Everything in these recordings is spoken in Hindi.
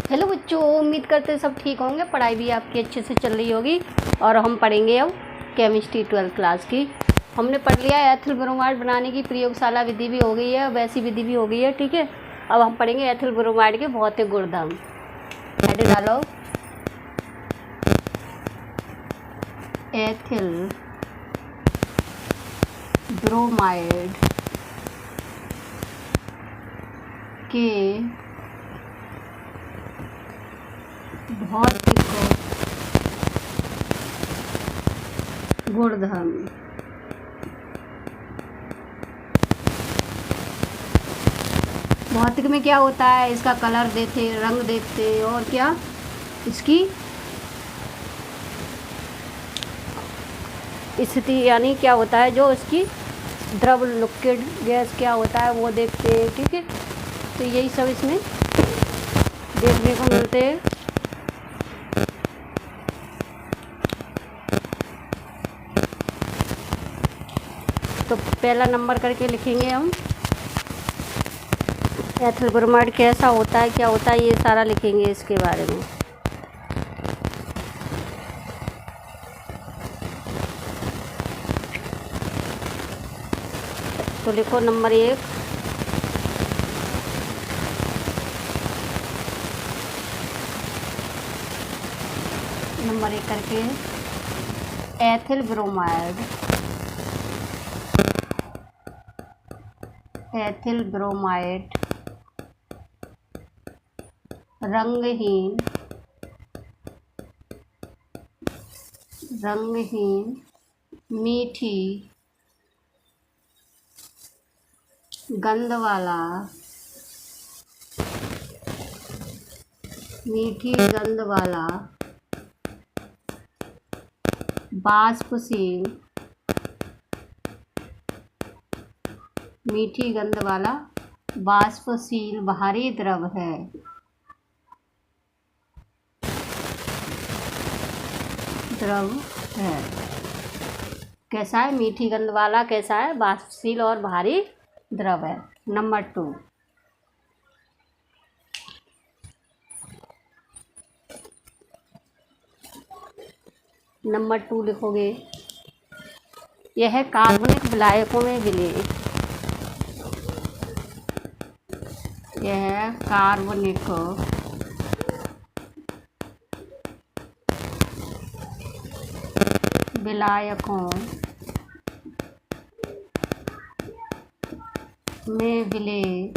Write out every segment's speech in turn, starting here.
हेलो बच्चों, उम्मीद करते हैं सब ठीक होंगे। पढ़ाई भी आपकी अच्छे से चल रही होगी। और हम पढ़ेंगे अब केमिस्ट्री 12th क्लास की। हमने पढ़ लिया एथिल ब्रोमाइड बनाने की प्रयोगशाला विधि भी हो गई है, वैसी विधि भी हो गई है। ठीक है, अब हम पढ़ेंगे एथिल ब्रोमाइड के भौतिक गुणधर्म। हेड डालो, एथिल ब्रोमाइड के भौतिक गुणधर्म। भौतिक में क्या होता है, इसका कलर देते, रंग देखते, और क्या इसकी स्थिति यानी क्या होता है, जो इसकी द्रव लिक्विड गैस क्या होता है वो देखते हैं। ठीक है, तो यही सब इसमें देखने को मिलते हैं। तो पहला नंबर करके लिखेंगे हम, एथिल ब्रोमाइड कैसा होता है, क्या होता है, ये सारा लिखेंगे इसके बारे में। तो लिखो नंबर 1, नंबर 1 करके एथिल ब्रोमाइड, एथिल ब्रोमाइड रंगहीन मीठी गंध वाला वाष्पशील, मीठी गंध वाला वाष्पशील भारी द्रव है। कैसा है, मीठी गंध वाला, कैसा है, वाष्पशील और भारी द्रव है। नंबर 2, नंबर 2 लिखोगे, यह कार्बनिक विलायकों में विलय, यह कार्बनिक विलायकों में विलय।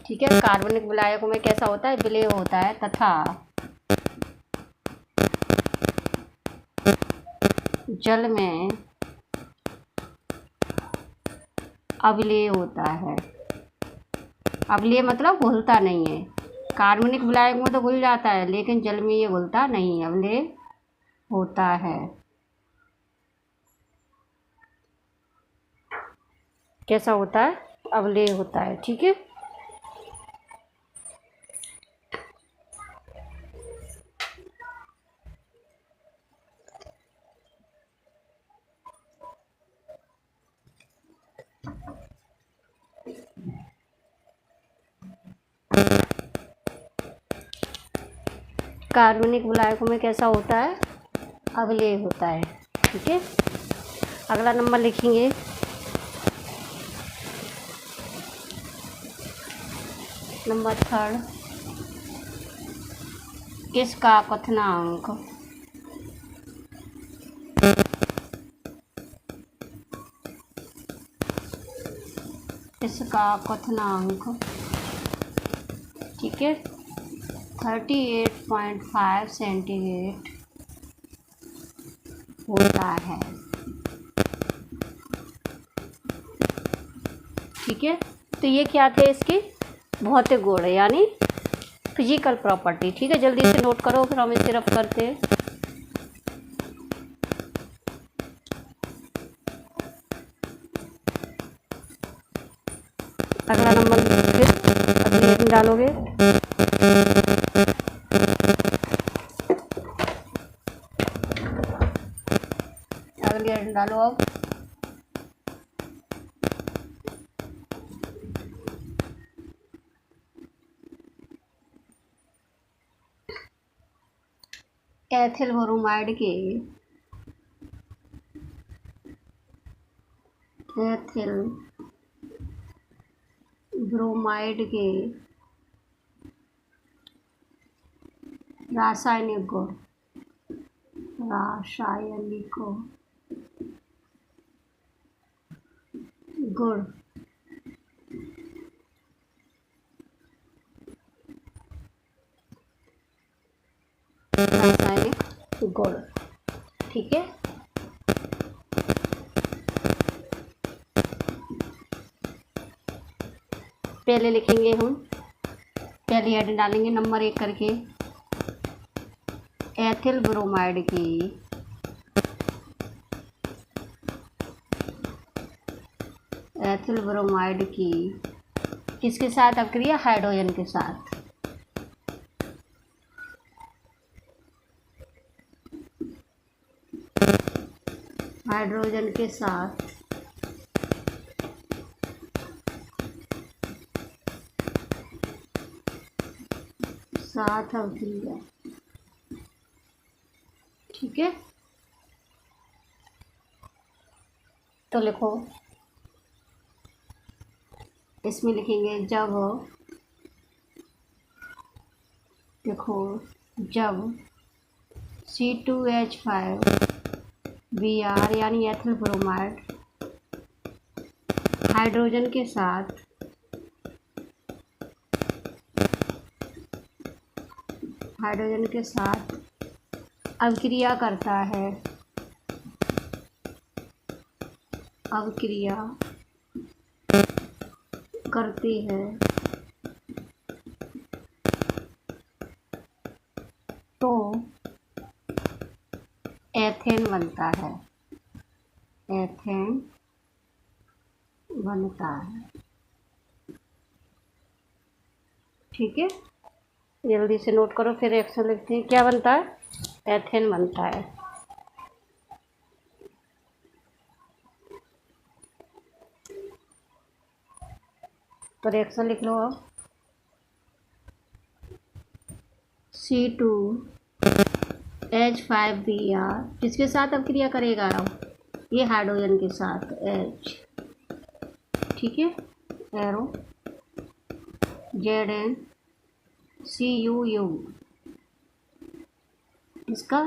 ठीक है, कार्बनिक विलायकों में कैसा होता है, विलय होता है, तथा जल में अविलेय होता है। अविलेय मतलब घुलता नहीं है। कार्बनिक विलायक में तो घुल जाता है, लेकिन जल में ये घुलता नहीं है, अविलेय होता है। कैसा होता है, अविलेय होता है। ठीक है, कार्बनिक विलायकों में कैसा होता है, अविलेय होता है। ठीक है, अगला नंबर लिखेंगे, नंबर 3, किसका क्वथनांक ठीक है 38.5 सेंटीग्रेड होता है। ठीक है, तो ये क्या थे, इसके भौतिक गुण यानी फिजिकल प्रॉपर्टी। ठीक है, जल्दी से नोट करो, फिर हम इसे रफ करते हैं। अगला नंबर फिर अगली हेडिंग डालोगे, अगली हेडिंग डालो। अब एथिल ब्रोमाइड के एथिल ब्रोमाइड के रासायनिक गुण रासायनिक गुण रासायनिक गुण। ठीक है, पहले लिखेंगे हम, पहले हेडिंग डालेंगे नंबर 1 करके, एथिल ब्रोमाइड की एथिल ब्रोमाइड की किसके साथ अभिक्रिया? हाइड्रोजन के साथ। हाइड्रोजन के साथ अभिक्रिया। ठीक है, तो लिखो, इसमें लिखेंगे जब, देखो, जब C2H5Br यानी एथिल ब्रोमाइड हाइड्रोजन के साथ अभिक्रिया करता है, अभिक्रिया करती है, तो एथेन बनता है, एथेन बनता है। ठीक है, जल्दी से नोट करो, फिर रिएक्शन लिखते हैं। क्या बनता है? एथेन बनता है। तो रिएक्शन लिख लो अब, C2H5Br किसके साथ अभिक्रिया करेगा? ये हाइड्रोजन के साथ H। ठीक है, एरो ZnCuU इसका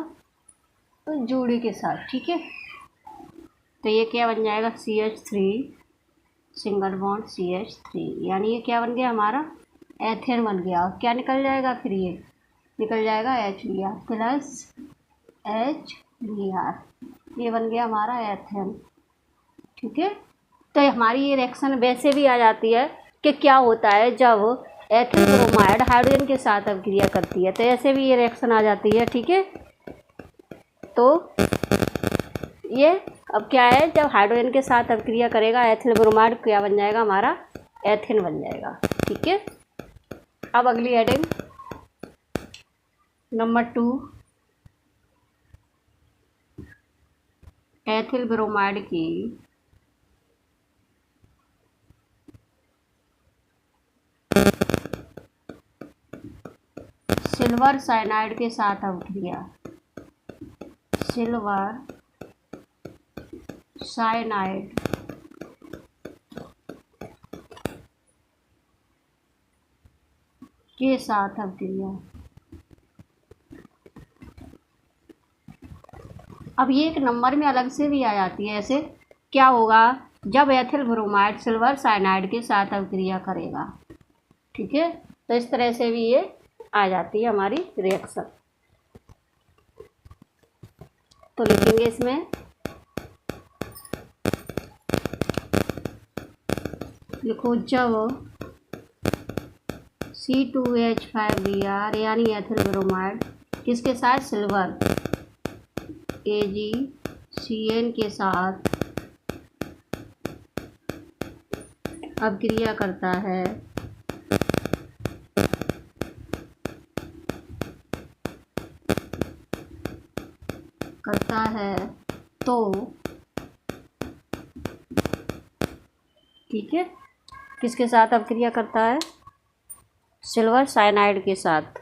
तो जोड़ी के साथ। ठीक है, तो ये क्या बन जाएगा? CH3 सिंगल बॉन्ड CH3, यानी ये क्या बन गया? हमारा एथेन बन गया। और क्या निकल जाएगा फिर? ये निकल जाएगा HBr प्लस HBr, ये बन गया हमारा एथेन। ठीक है, तो हमारी ये रिएक्शन वैसे भी आ जाती है कि क्या होता है जब एथिल ब्रोमाइड हाइड्रोजन के साथ अभिक्रिया करती है, तो ऐसे भी ये रिएक्शन आ जाती है। ठीक है, तो ये अब क्या है, जब हाइड्रोजन के साथ अभिक्रिया करेगा एथिल ब्रोमाइड, क्या बन जाएगा? हमारा एथेन बन जाएगा। ठीक है, अब अगली हेडिंग नंबर 2, एथिल ब्रोमाइड की सिल्वर साइनाइड के साथ अभिक्रिया, सिल्वर साइनाइड के साथ अभिक्रिया। अब ये एक नंबर में अलग से भी आ जाती है। ऐसे क्या होगा जब एथिल ब्रोमाइड सिल्वर साइनाइड के साथ अभिक्रिया करेगा? ठीक है, तो इस तरह से भी ये आ जाती है हमारी रिएक्शन। तो लिखेंगे इसमें, लिखो, जब C2H5Br यानी एथिल ब्रोमाइड किसके साथ? सिल्वर AgCN के साथ अभिक्रिया करता है, तो ठीक है, किसके साथ अभिक्रिया करता है? सिल्वर साइनाइड के साथ।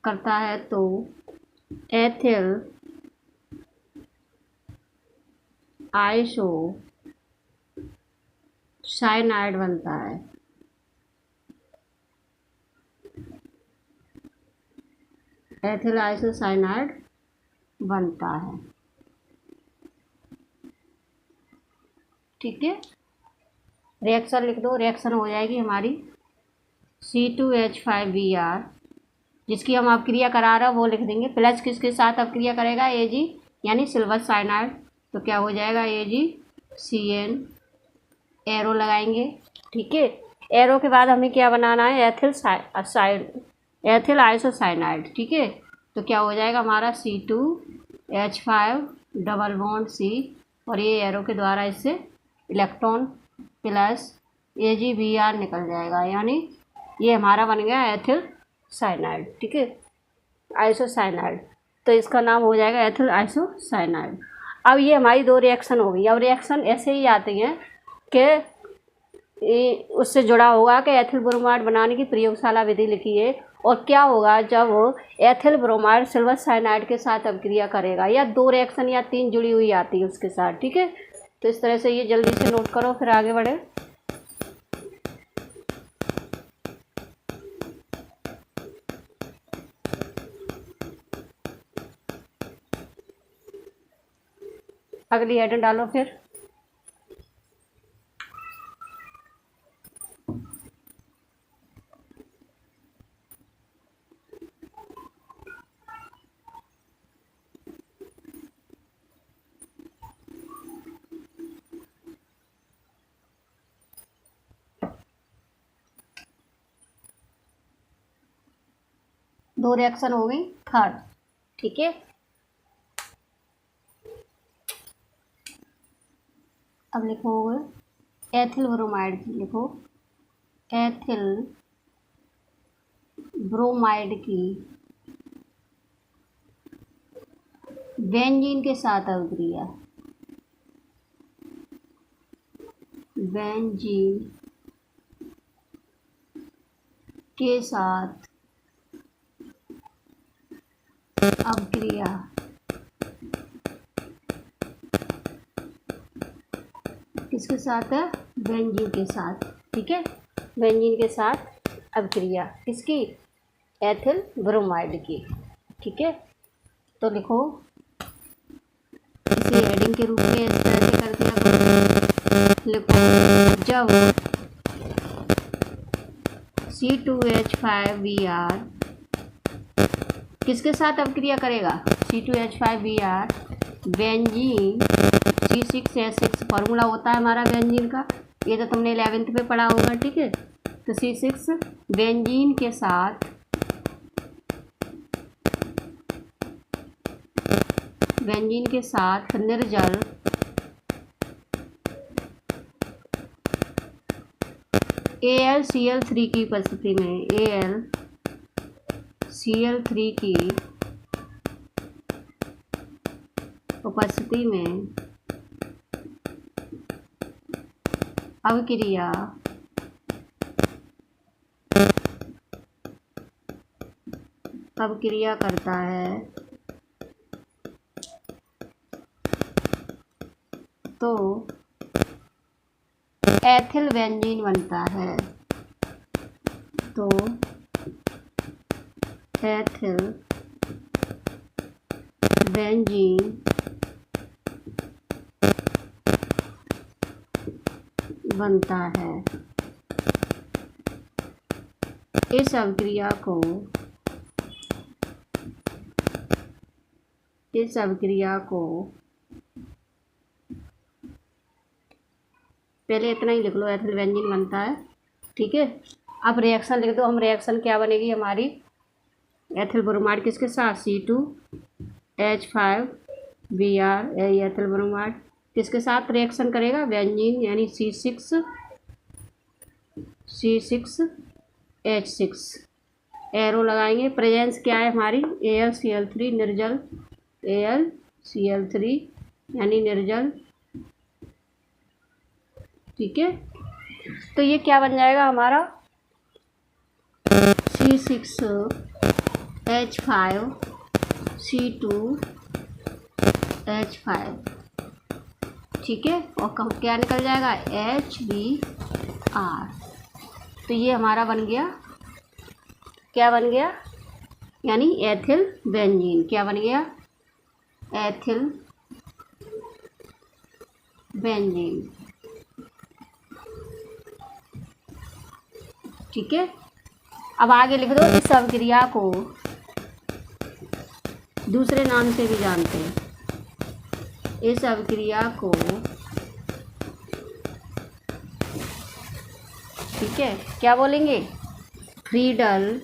करता है तो एथिल आइसो साइनाइड बनता है। एथिल आइसो साइनाइड बनता है। ठीक है, रिएक्शन लिख दो। रिएक्शन हो जाएगी हमारी C2H5Br, जिसकी हम अपक्रिया करा रहे हैं वो लिख देंगे, प्लस किसके साथ अपक्रिया करेगा, Ag यानी सिल्वर साइनाइड। तो क्या हो जाएगा, AgCN, एरो लगाएंगे। ठीक है, एरो के बाद हमें क्या बनाना है, एथिल आइसोसाइनाइड। ठीक है, तो क्या हो जाएगा हमारा C2H5 डबल बॉन्ड C, और ये एरो के द्वारा इससे इलेक्ट्रॉन प्लस AgBr निकल जाएगा, यानी ये हमारा बन गया एथिल साइनाइड। ठीक है, आइसोसाइनाइड, तो इसका नाम हो जाएगा एथिल आइसोसाइनाइड। अब ये हमारी दो रिएक्शन हो गई। अब रिएक्शन ऐसे ही आती हैं कि उससे जुड़ा होगा कि एथिल ब्रोमाइड बनाने की प्रयोगशाला विधि लिखी है, और क्या होगा जब एथिल ब्रोमाइड सिल्वर साइनाइड के साथ अपक्रिया करेगा, या दो रिएक्शन या तीन जुड़ी हुई आती है उसके साथ। ठीक है, तो इस तरह से ये जल्दी से नोट करो, फिर आगे बढ़े। अगली हेडिंग डालो फिर। दो रिएक्शन हो गई, थर्ड। ठीक है, अब लिखो एथिल ब्रोमाइड की, लिखो एथिल ब्रोमाइड की बेंजीन के साथ अपक्रिया, बेंजीन के साथ अपक्रिया किसके साथ है, बेंजीन के साथ। ठीक है, बेंजीन के साथ अपक्रिया किसकी, एथिल ब्रोमाइड की। ठीक है, तो लिखो इसे हेडिंग के रूप में इस तरह से कर दिया करो। लिखो जब C2H5Br किसके साथ अपक्रिया करेगा, C2H5Br बेंजीन C6H6 फार्मूला होता है हमारा बेंजीन का, ये तो तुमने 11th में पढ़ा होगा। ठीक है, तो C6 बेंजीन के साथ निर्जल AlCl3 की उपस्थिति में, AlCl3 की उपस्थिति में अपक्रिया करता है तो एथिल बेंजीन बनता है, तो एथिल बेंजीन बनता है। इस अभिक्रिया को पहले इतना ही लिख लो, एथिल बेंजीन बनता है। ठीक है, अब रिएक्शन लिख दो। हम रिएक्शन क्या बनेगी हमारी, एथिल ब्रोमाइड किसके साथ, C2H5Br, एथिल ब्रोमाइड किसके साथ रिएक्शन करेगा, बेंजीन यानी C6H6, एरो लगाएंगे। प्रेजेंस क्या है हमारी, AlCl3 निर्जल, AlCl3 यानी निर्जल। ठीक है, तो ये क्या बन जाएगा हमारा C6 H5C2H5, ठीक है। और क्या निकल जाएगा, HBr। तो ये हमारा बन गया, क्या बन गया, यानी एथिल बेंजीन। क्या बन गया, एथिल बेंजीन, ठीक है। अब आगे लिख दो, इस अभिक्रिया को दूसरे नाम से भी जानते हैं। इस अभिक्रिया को, ठीक है, क्या बोलेंगे, फ्रीडल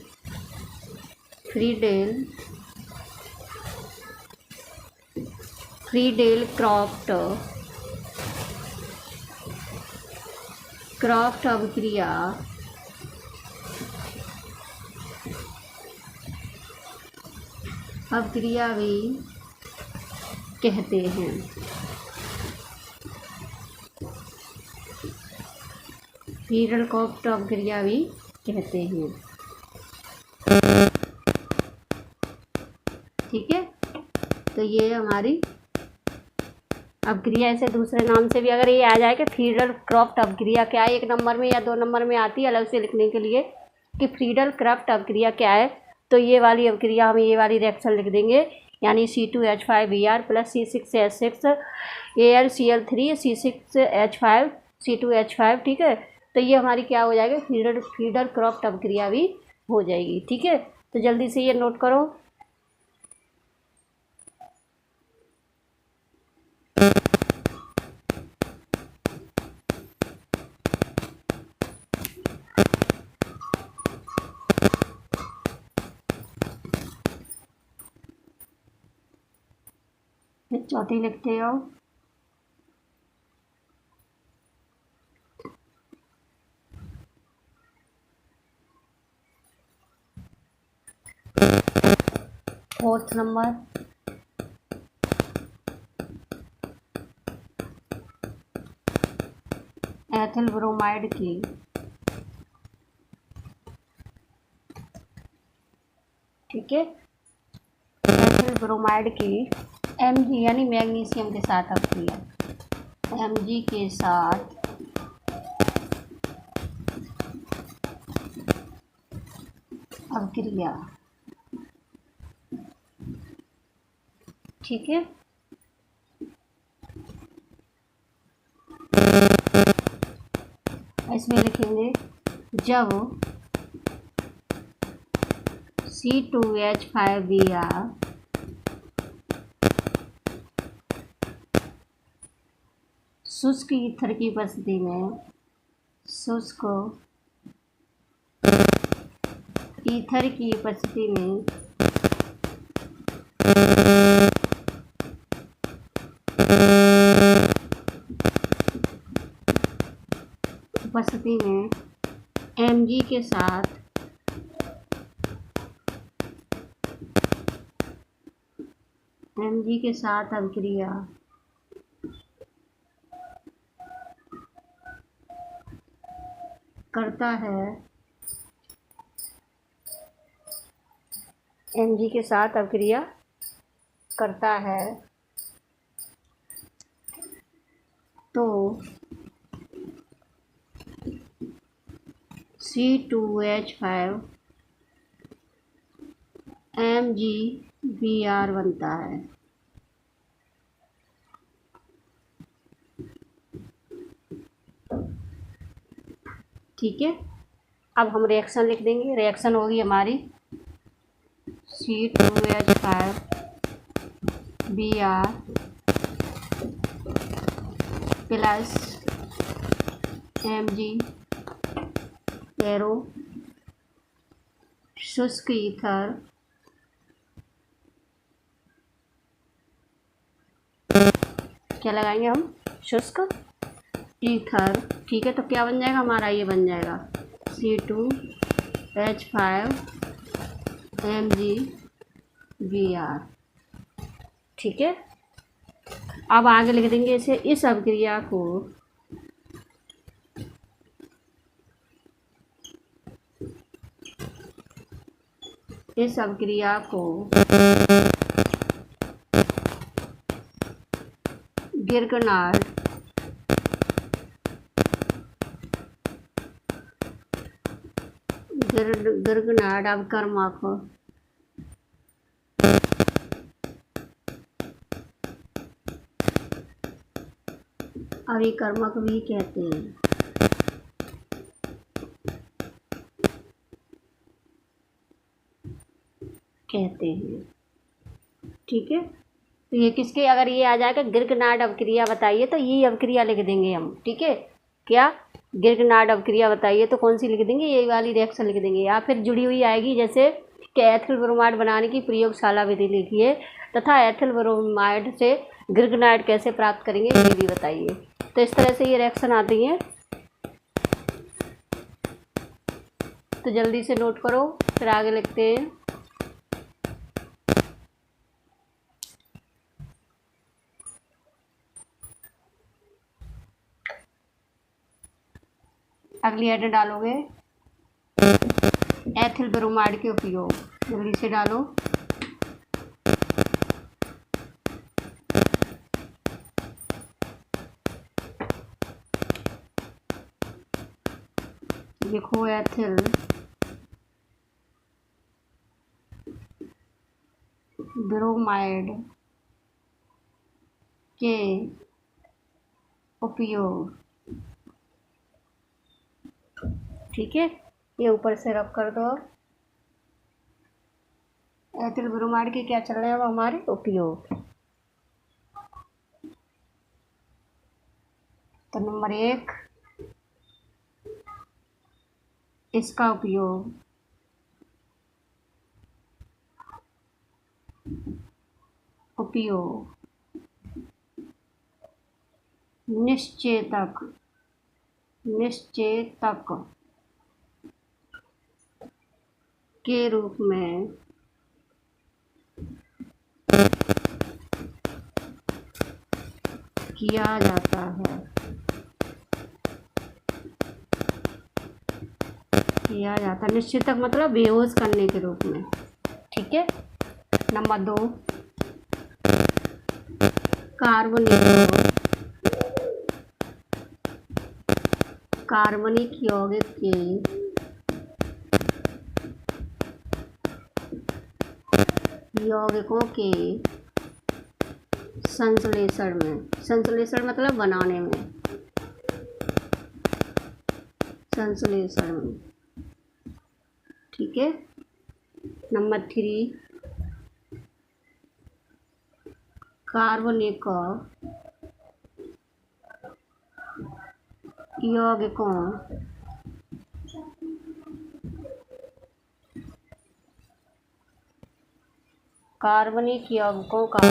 क्रॉफ्ट अभिक्रिया भी कहते हैं। फ्रीडल क्रॉफ्ट अभिक्रिया भी कहते हैं, ठीक है। तो ये हमारी अभिक्रिया, ऐसे दूसरे नाम से भी अगर ये आ जाए कि फ्रीडल क्रॉफ्ट अभिक्रिया क्या है, 1 नंबर में या 2 नंबर में आती है अलग से लिखने के लिए कि फ्रीडल क्रॉफ्ट अभिक्रिया क्या है, तो ये वाली अभिक्रिया हम ये वाली रिएक्शन लिख देंगे, यानी C2H5Br plus C6H6 AlCl3 C6H5 C2H5, ठीक है। तो ये हमारी क्या हो जाएगी, फ्रीडल क्रॉफ्ट अभिक्रिया भी हो जाएगी, ठीक है। तो जल्दी से ये नोट करो। चौथी लिखते हो, फोर्थ नंबर, एथिल ब्रोमाइड की ठीक है, एथिल ब्रोमाइड की Mg यानी मैग्नीशियम के साथ अभिक्रिया, Mg के साथ अभिक्रिया, ठीक है। इसमें लिखेंगे जब C2H5Br शुष्क ईथर की उपस्थिति में, शुष्क ईथर की उपस्थिति में Mg के साथ अभिक्रिया करता है, Mg के साथ अभिक्रिया करता है, तो C2H5 MgBr बनता है, ठीक है। अब हम रिएक्शन लिख देंगे। रिएक्शन होगी हमारी C2H5Br प्लस Mg एरो शुष्क ईथर क्या लगाएंगे हम, शुष्क ईथर, ठीक है। तो क्या बन जाएगा हमारा, ये बन जाएगा C2H5 MgBr, ठीक है। अब आगे लिख देंगे इसे, इस अभिक्रिया को इस अभिक्रिया को गिरगनार्ड अवकर्मक अभिकर्मक भी कहते हैं। ठीक है, तो ये किसके, अगर ये आ जाएगा गिरगनार्ड अभिक्रिया बताइए तो ये अभिक्रिया लिख देंगे हम। ठीक है, क्या गिरगनार्ड अभिक्रिया बताइए तो कौन सी लिख देंगे, ये वाली रिएक्शन लिख देंगे। या फिर जुड़ी हुई आएगी जैसे कि एथिल ब्रोमाइड बनाने की प्रयोगशाला विधि लिखिए तथा एथिल ब्रोमाइड से गिरगनार्ड कैसे प्राप्त करेंगे ये भी बताइए। तो इस तरह से ये रिएक्शन आती है, तो जल्दी से नोट करो, फिर आगे लिखते हैं। अगली हेडिंग डालोगे एथिल ब्रोमाइड के उपयोग, जल्दी से डालो। लिखो एथिल ब्रोमाइड के उपयोग। ठीक है, ये ऊपर से रब कर दो। एथिल ब्रोमाइड के क्या चल रहे हैं वो हमारे उपयोग। तो नंबर 1 इसका उपयोग निश्चेतक के रूप में किया जाता है। निश्चेतक मतलब बेहोश करने के रूप में। ठीक है, नंबर 2 कार्बनिक यौगिक के यौगिकों के संश्लेषण में, संश्लेषण मतलब बनाने में, संश्लेषण में। ठीक है, नंबर 3 कार्बनिक यौगिकों का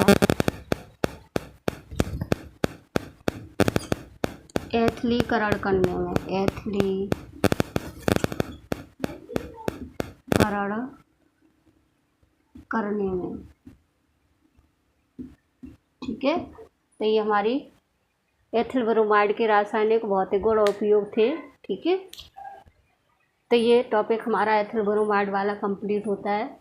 एथिलीकरण करने में, ठीक है, तो ये हमारी एथिल ब्रोमाइड के रासायनिक भौतिक गुण और उपयोग थे। ठीक है, तो ये टॉपिक हमारा एथिल ब्रोमाइड वाला कंप्लीट होता है।